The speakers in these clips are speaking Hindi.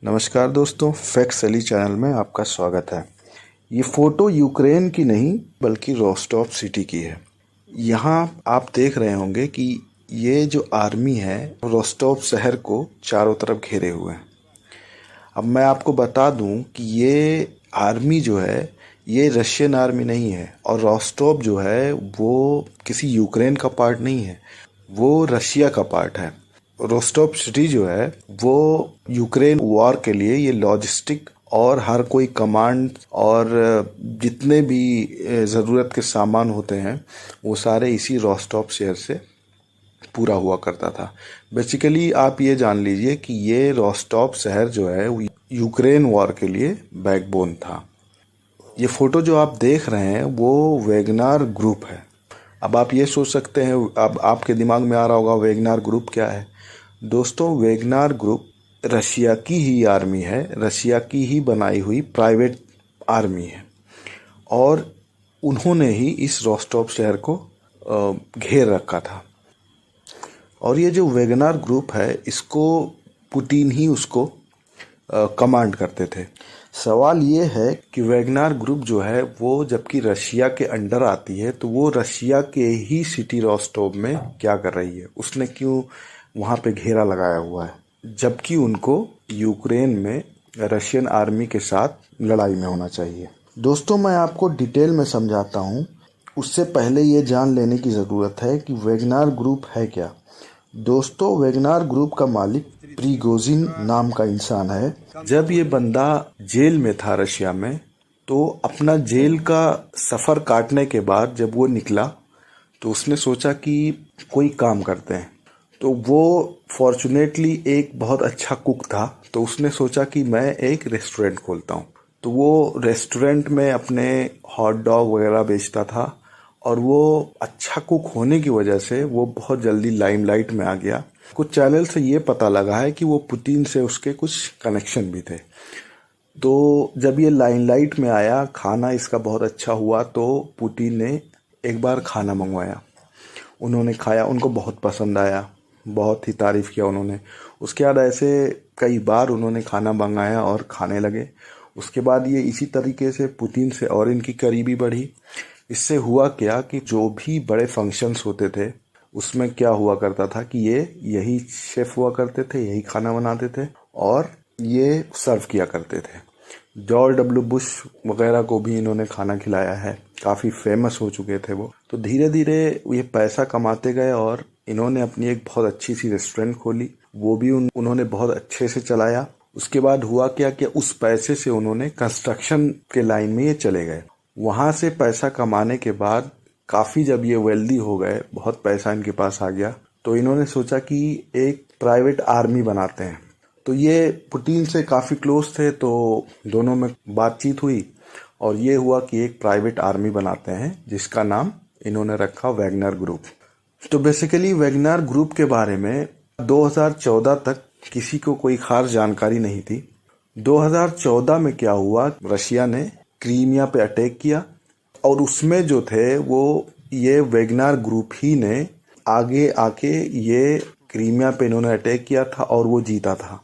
नमस्कार दोस्तों, फैक्ट्स अली चैनल में आपका स्वागत है। ये फ़ोटो यूक्रेन की नहीं बल्कि रोस्टोव सिटी की है। यहाँ आप देख रहे होंगे कि ये जो आर्मी है रोस्टोव शहर को चारों तरफ घेरे हुए है। अब मैं आपको बता दूं कि ये आर्मी जो है ये रशियन आर्मी नहीं है और रोस्टोव जो है वो किसी यूक्रेन का पार्ट नहीं है, वो रशिया का पार्ट है। रोस्टोव सिटी जो है वो यूक्रेन वॉर के लिए ये लॉजिस्टिक और हर कोई कमांड और जितने भी ज़रूरत के सामान होते हैं वो सारे इसी रोस्टोव शहर से पूरा हुआ करता था। बेसिकली आप ये जान लीजिए कि ये रोस्टोव शहर जो है वो यूक्रेन वॉर के लिए बैकबोन था। ये फोटो जो आप देख रहे हैं वो वेगनार ग्रुप है। अब आप ये सोच सकते हैं, अब आपके दिमाग में आ रहा होगा वेगनार ग्रुप क्या है। दोस्तों, वेगनार ग्रुप रशिया की ही आर्मी है, रशिया की ही बनाई हुई प्राइवेट आर्मी है और उन्होंने ही इस रोस्टोव शहर को घेर रखा था। और ये जो वेगनार ग्रुप है इसको पुतिन ही उसको कमांड करते थे। सवाल ये है कि वेगनार ग्रुप जो है वो जबकि रशिया के अंडर आती है तो वो रशिया के ही सिटी रोस्टोव में क्या कर रही है, उसने क्यों वहाँ पे घेरा लगाया हुआ है, जबकि उनको यूक्रेन में रशियन आर्मी के साथ लड़ाई में होना चाहिए। दोस्तों, मैं आपको डिटेल में समझाता हूँ, उससे पहले ये जान लेने की ज़रूरत है कि वेगनार ग्रुप है क्या। दोस्तों, वेगनार ग्रुप का मालिक प्रिगोजिन नाम का इंसान है। जब ये बंदा जेल में था रशिया में, तो अपना जेल का सफ़र काटने के बाद जब वो निकला तो उसने सोचा कि कोई काम करते हैं। तो वो फॉर्चुनेटली एक बहुत अच्छा कुक था, तो उसने सोचा कि मैं एक रेस्टोरेंट खोलता हूँ। तो वो रेस्टोरेंट में अपने हॉट डॉग वगैरह बेचता था और वो अच्छा कुक होने की वजह से वो बहुत जल्दी लाइमलाइट में आ गया। कुछ चैनल से ये पता लगा है कि वो पुतिन से उसके कुछ कनेक्शन भी थे। तो जब ये लाइमलाइट में आया, खाना इसका बहुत अच्छा हुआ, तो पुतिन ने एक बार खाना मंगवाया। उन्होंने खाया, उनको बहुत पसंद आया, बहुत ही तारीफ़ किया उन्होंने। उसके बाद ऐसे कई बार उन्होंने खाना मंगाया और खाने लगे। उसके बाद ये इसी तरीके से पुतिन से और इनकी करीबी बढ़ी। इससे हुआ क्या कि जो भी बड़े फंक्शंस होते थे उसमें क्या हुआ करता था कि ये यही शेफ हुआ करते थे, यही खाना बनाते थे और ये सर्व किया करते थे। जॉर्ज डब्ल्यू बुश वगैरह को भी इन्होंने खाना खिलाया है, काफ़ी फेमस हो चुके थे वो। तो धीरे धीरे ये पैसा कमाते गए और इन्होंने अपनी एक बहुत अच्छी सी रेस्टोरेंट खोली, वो भी उन्होंने बहुत अच्छे से चलाया। उसके बाद हुआ क्या कि उस पैसे से उन्होंने कंस्ट्रक्शन के लाइन में ये चले गए। वहाँ से पैसा कमाने के बाद काफ़ी जब ये वेल्दी हो गए, बहुत पैसा इनके पास आ गया, तो इन्होंने सोचा कि एक प्राइवेट आर्मी बनाते हैं। तो ये पुतिन से काफ़ी क्लोज थे, तो दोनों में बातचीत हुई और ये हुआ कि एक प्राइवेट आर्मी बनाते हैं जिसका नाम इन्होंने रखा वेगनर ग्रुप। तो बेसिकली वेगनर ग्रुप के बारे में 2014 तक किसी को कोई खास जानकारी नहीं थी। 2014 में क्या हुआ, रशिया ने क्रीमिया पे अटैक किया और उसमें जो थे वो ये वेगनर ग्रुप ही ने आगे आके ये क्रीमिया पे इन्होंने अटैक किया था और वो जीता था।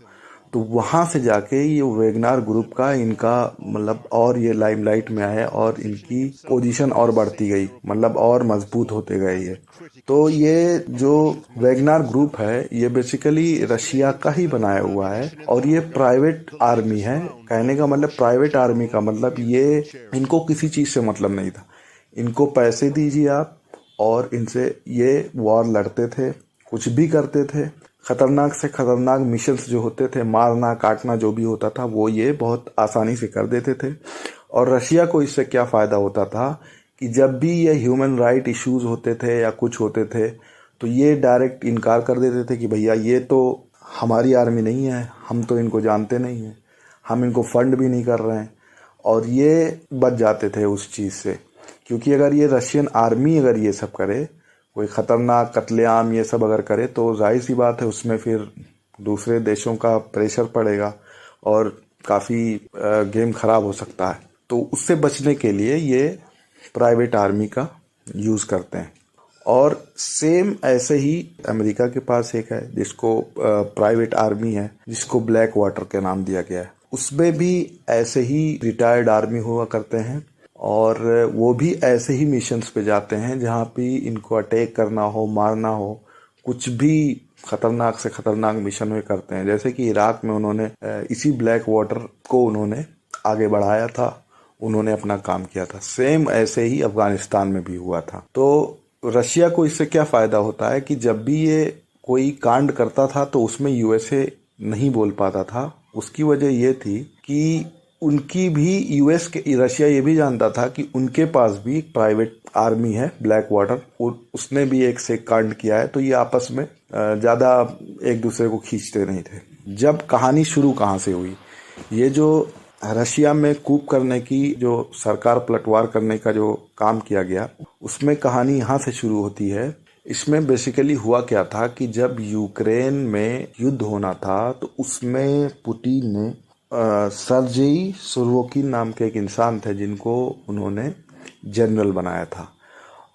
तो वहाँ से जाके ये वेगनर ग्रुप का इनका मतलब और ये लाइमलाइट में आया और इनकी पोजीशन और बढ़ती गई, मतलब और मजबूत होते गए ये। तो ये जो वेगनर ग्रुप है ये बेसिकली रशिया का ही बनाया हुआ है और ये प्राइवेट आर्मी है। कहने का मतलब प्राइवेट आर्मी का मतलब ये इनको किसी चीज़ से मतलब नहीं था। इनको पैसे दीजिए आप और इनसे ये वॉर लड़ते थे, कुछ भी करते थे। खतरनाक से खतरनाक मिशंस जो होते थे, मारना काटना जो भी होता था, वो ये बहुत आसानी से कर देते थे। और रशिया को इससे क्या फ़ायदा होता था कि जब भी ये ह्यूमन राइट इश्यूज होते थे या कुछ होते थे तो ये डायरेक्ट इनकार कर देते थे कि भैया ये तो हमारी आर्मी नहीं है, हम तो इनको जानते नहीं हैं, हम इनको फंड भी नहीं कर रहे हैं। और ये बच जाते थे उस चीज़ से, क्योंकि अगर ये रशियन आर्मी अगर ये सब करे, कोई ख़तरनाक कत्लेआम ये सब अगर करे, तो जाहिर सी बात है उसमें फिर दूसरे देशों का प्रेशर पड़ेगा और काफ़ी गेम ख़राब हो सकता है। तो उससे बचने के लिए ये प्राइवेट आर्मी का यूज़ करते हैं। और सेम ऐसे ही अमेरिका के पास एक है जिसको प्राइवेट आर्मी है, जिसको ब्लैक वाटर के नाम दिया गया है। उसमें भी ऐसे ही रिटायर्ड आर्मी हुआ करते हैं और वो भी ऐसे ही मिशंस पे जाते हैं जहाँ पे इनको अटैक करना हो, मारना हो, कुछ भी खतरनाक से खतरनाक मिशन वे करते हैं। जैसे कि इराक में उन्होंने इसी ब्लैक वाटर को उन्होंने आगे बढ़ाया था, उन्होंने अपना काम किया था। सेम ऐसे ही अफगानिस्तान में भी हुआ था। तो रशिया को इससे क्या फायदा होता है कि जब भी ये कोई कांड करता था तो उसमें यूएसए नहीं बोल पाता था। उसकी वजह ये थी कि उनकी भी रशिया ये भी जानता था कि उनके पास भी एक प्राइवेट आर्मी है ब्लैक वाटर, उसने भी एक से कांड किया है, तो ये आपस में ज्यादा एक दूसरे को खींचते नहीं थे। जब कहानी शुरू कहाँ से हुई, ये जो रशिया में कूप करने की, जो सरकार पलटवार करने का जो काम किया गया, उसमें कहानी यहाँ से शुरू होती है। इसमें बेसिकली हुआ क्या था कि जब यूक्रेन में युद्ध होना था तो उसमें पुतिन ने सर्जेई सुरोविकिन नाम के एक इंसान थे जिनको उन्होंने जनरल बनाया था।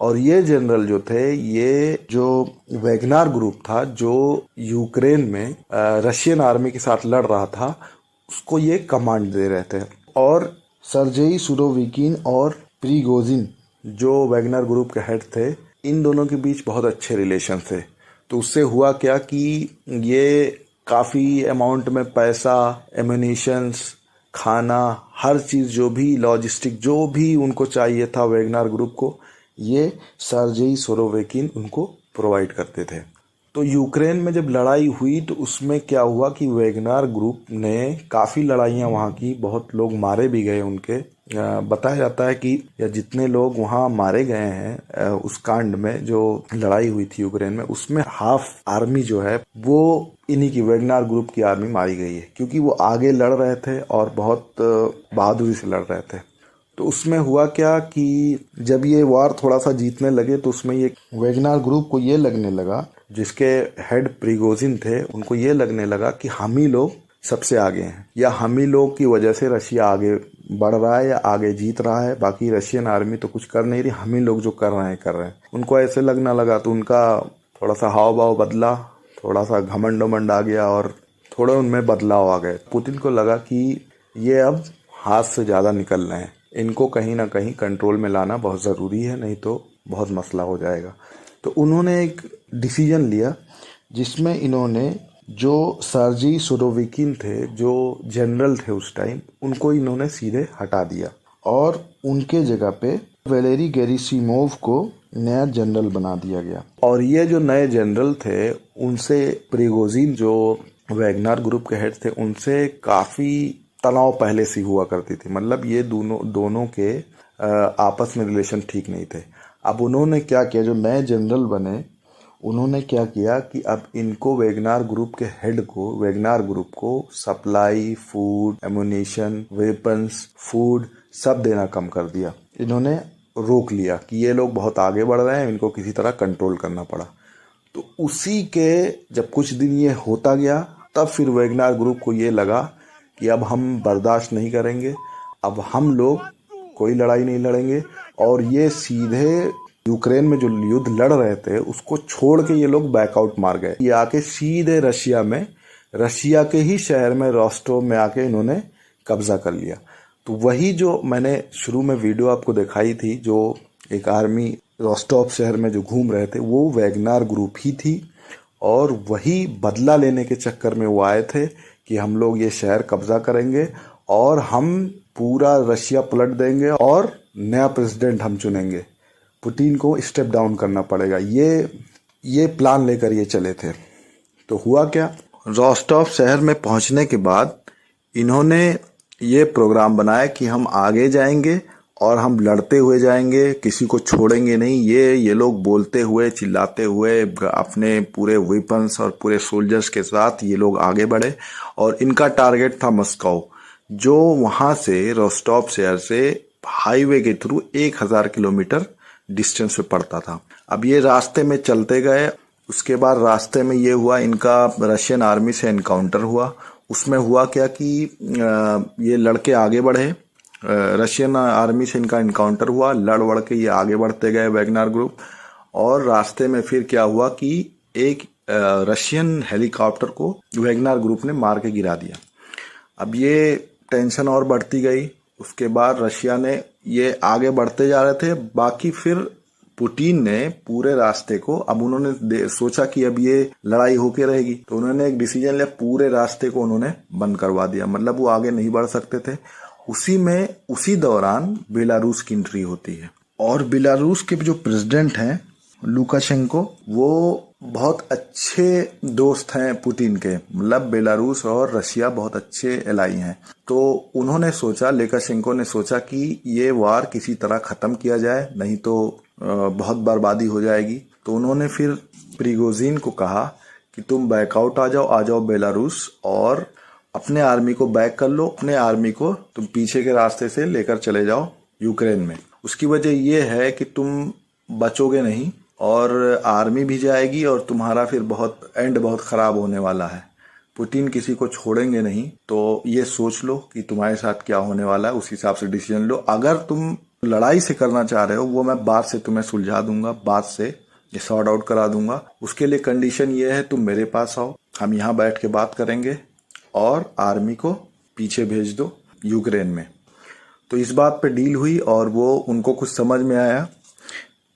और ये जनरल जो थे, ये जो वैगनर ग्रुप था जो यूक्रेन में रशियन आर्मी के साथ लड़ रहा था, उसको ये कमांड दे रहे थे। और सर्जेई सुरोविकिन और प्रिगोजिन जो वैगनर ग्रुप के हेड थे, इन दोनों के बीच बहुत अच्छे रिलेशन थे। तो उससे हुआ क्या कि ये काफ़ी अमाउंट में पैसा, एम्यूनिशंस, खाना, हर चीज़, जो भी लॉजिस्टिक, जो भी उनको चाहिए था वैगनर ग्रुप को, ये सर्जेई सुरोविकिन उनको प्रोवाइड करते थे। तो यूक्रेन में जब लड़ाई हुई तो उसमें क्या हुआ कि वैगनर ग्रुप ने काफ़ी लड़ाइयाँ वहाँ की, बहुत लोग मारे भी गए उनके। बताया जाता है कि या जितने लोग वहाँ मारे गए हैं उस कांड में, जो लड़ाई हुई थी यूक्रेन में, उसमें हाफ आर्मी जो है वो इन्हीं की वैगनर ग्रुप की आर्मी मारी गई है, क्योंकि वो आगे लड़ रहे थे और बहुत बहादुरी से लड़ रहे थे। तो उसमें हुआ क्या कि जब ये वार थोड़ा सा जीतने लगे तो उसमें ये वैगनर ग्रुप को ये लगने लगा, जिसके हेड प्रिगोजिन थे, उनको ये लगने लगा कि हम ही लोग सबसे आगे हैं, या हम ही लोग की वजह से रशिया आगे बढ़ रहा है या आगे जीत रहा है, बाकी रशियन आर्मी तो कुछ कर नहीं रही, हम ही लोग जो कर रहे हैं। उनको ऐसे लगना लगा तो उनका थोड़ा सा हाव भाव बदला, थोड़ा सा घमंड वमंड आ गया और थोड़े उनमें बदलाव आ गए। पुतिन को लगा कि ये अब हाथ से ज़्यादा निकल रहे हैं, इनको कहीं ना कहीं कंट्रोल में लाना बहुत ज़रूरी है, नहीं तो बहुत मसला हो जाएगा। तो उन्होंने एक डिसीजन लिया जिसमें इन्होंने जो सर्जेई सुरोविकिन थे, जो जनरल थे उस टाइम, उनको इन्होंने सीधे हटा दिया और उनके जगह पे वैलेरी गेरासिमोव को नया जनरल बना दिया गया। और ये जो नए जनरल थे, उनसे प्रिगोजिन जो वैगनर ग्रुप के हेड थे, उनसे काफ़ी तनाव पहले से हुआ करती थी। मतलब ये दोनों के आपस में रिलेशन ठीक नहीं थे। अब उन्होंने क्या किया, जो नए जनरल बने, उन्होंने क्या किया कि अब इनको वैगनर ग्रुप के हेड को, वैगनर ग्रुप को supply, food, ammunition, weapons, food सब देना कम कर दिया। इन्होंने रोक लिया कि ये लोग बहुत आगे बढ़ रहे हैं, इनको किसी तरह कंट्रोल करना पड़ा। तो उसी के जब कुछ दिन ये होता गया, तब फिर वैगनर ग्रुप को ये लगा कि अब हम बर्दाश्त नहीं करेंगे, अब हम लोग कोई लड़ाई नहीं लड़ेंगे। और ये सीधे यूक्रेन में जो युद्ध लड़ रहे थे उसको छोड़ के ये लोग बैकआउट मार गए। ये आके सीधे रशिया के ही शहर में, रोस्टोव में आके इन्होंने कब्जा कर लिया। तो वही जो मैंने शुरू में वीडियो आपको दिखाई थी, जो एक आर्मी रोस्टोव शहर में जो घूम रहे थे, वो वैगनर ग्रुप ही थी। और वही बदला लेने के चक्कर में वो आए थे कि हम लोग ये शहर कब्जा करेंगे और हम पूरा रशिया पलट देंगे और नया प्रेसिडेंट हम चुनेंगे, पुतिन को स्टेप डाउन करना पड़ेगा। ये प्लान लेकर ये चले थे। तो हुआ क्या, रोस्टोव शहर में पहुंचने के बाद इन्होंने ये प्रोग्राम बनाया कि हम आगे जाएंगे और हम लड़ते हुए जाएंगे, किसी को छोड़ेंगे नहीं। ये लोग बोलते हुए, चिल्लाते हुए, अपने पूरे वेपन्स और पूरे सोल्जर्स के साथ ये लोग आगे बढ़े। और इनका टारगेट था मस्को, जो वहां से रोस्टोव शहर से हाईवे के थ्रू 1000 किलोमीटर डिस्टेंस पे पड़ता था। अब ये रास्ते में चलते गए, उसके बाद रास्ते में ये हुआ, इनका रशियन आर्मी से एनकाउंटर हुआ। उसमें हुआ क्या कि ये लड़के आगे बढ़े, रशियन आर्मी से इनका एनकाउंटर हुआ, लड़ वड़ के ये आगे बढ़ते गए वैगनर ग्रुप। और रास्ते में फिर क्या हुआ कि एक रशियन हेलीकॉप्टर को वैगनर ग्रुप ने मार के गिरा दिया। अब ये टेंशन और बढ़ती गई। उसके बाद रशिया ने ये आगे बढ़ते जा रहे थे, बाकी फिर पुतिन ने पूरे रास्ते को, अब उन्होंने सोचा कि अब ये लड़ाई होके रहेगी, तो उन्होंने एक डिसीजन लिया, पूरे रास्ते को उन्होंने बंद करवा दिया, मतलब वो आगे नहीं बढ़ सकते थे। उसी दौरान बेलारूस की एंट्री होती है और बेलारूस के जो प्रेसिडेंट हैं लुकाशेंको, वो बहुत अच्छे दोस्त हैं पुतिन के, मतलब बेलारूस और रशिया बहुत अच्छे एलाई हैं। तो उन्होंने सोचा, लुकाशेंको ने सोचा कि ये वार किसी तरह खत्म किया जाए, नहीं तो बहुत बर्बादी हो जाएगी। तो उन्होंने फिर प्रिगोजिन को कहा कि तुम बैकआउट आ जाओ बेलारूस और अपने आर्मी को बैक कर लो, अपने आर्मी को तुम पीछे के रास्ते से लेकर चले जाओ यूक्रेन में। उसकी वजह ये है कि तुम बचोगे नहीं और आर्मी भी जाएगी और तुम्हारा फिर बहुत खराब होने वाला है। पुतिन किसी को छोड़ेंगे नहीं, तो ये सोच लो कि तुम्हारे साथ क्या होने वाला है, उस हिसाब से डिसीजन लो। अगर तुम लड़ाई से करना चाह रहे हो, वो मैं बात से तुम्हें सुलझा दूंगा, बात से ये सॉर्ट आउट करा दूंगा। उसके लिए कंडीशन ये है, तुम मेरे पास आओ, हम यहाँ बैठ के बात करेंगे और आर्मी को पीछे भेज दो यूक्रेन में। तो इस बात पे डील हुई और वो उनको कुछ समझ में आया,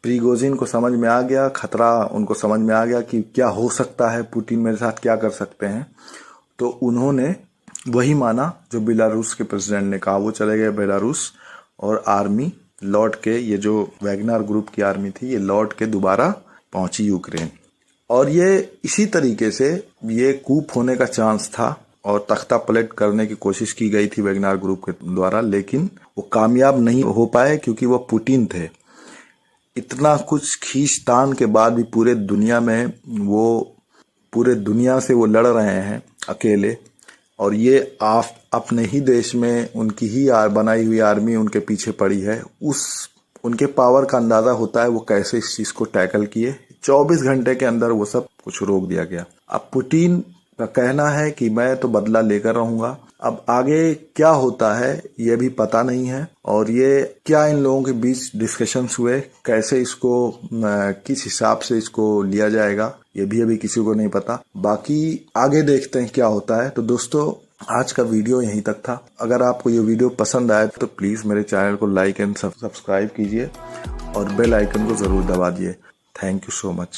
प्रिगोजिन को समझ में आ गया, खतरा उनको समझ में आ गया कि क्या हो सकता है, पुतिन मेरे साथ क्या कर सकते हैं। तो उन्होंने वही माना जो बेलारूस के प्रेसिडेंट ने कहा। वो चले गए बेलारूस और आर्मी लौट के, ये जो वैगनर ग्रुप की आर्मी थी, ये लौट के दोबारा पहुंची यूक्रेन। और ये इसी तरीके से ये कूप होने का चांस था और तख्ता पलट करने की कोशिश की गई थी वैगनर ग्रुप के द्वारा, लेकिन वो कामयाब नहीं हो पाए क्योंकि वो पुतिन थे। इतना कुछ खींचतान के बाद भी पूरे दुनिया से वो लड़ रहे हैं अकेले, और ये अपने ही देश में उनकी ही बनाई हुई आर्मी उनके पीछे पड़ी है। उनके पावर का अंदाजा होता है वो कैसे इस चीज को टैकल किए। 24 घंटे के अंदर वो सब कुछ रोक दिया गया। अब पुतिन का कहना है कि मैं तो बदला लेकर रहूंगा। अब आगे क्या होता है ये भी पता नहीं है, और ये क्या इन लोगों के बीच डिस्कशंस हुए, कैसे इसको किस हिसाब से इसको लिया जाएगा, ये भी अभी किसी को नहीं पता। बाकी आगे देखते हैं क्या होता है। तो दोस्तों, आज का वीडियो यहीं तक था। अगर आपको ये वीडियो पसंद आया तो प्लीज मेरे चैनल को लाइक एंड सब्सक्राइब कीजिए और बेल आइकन को जरूर दबा दिए। Thank you so much.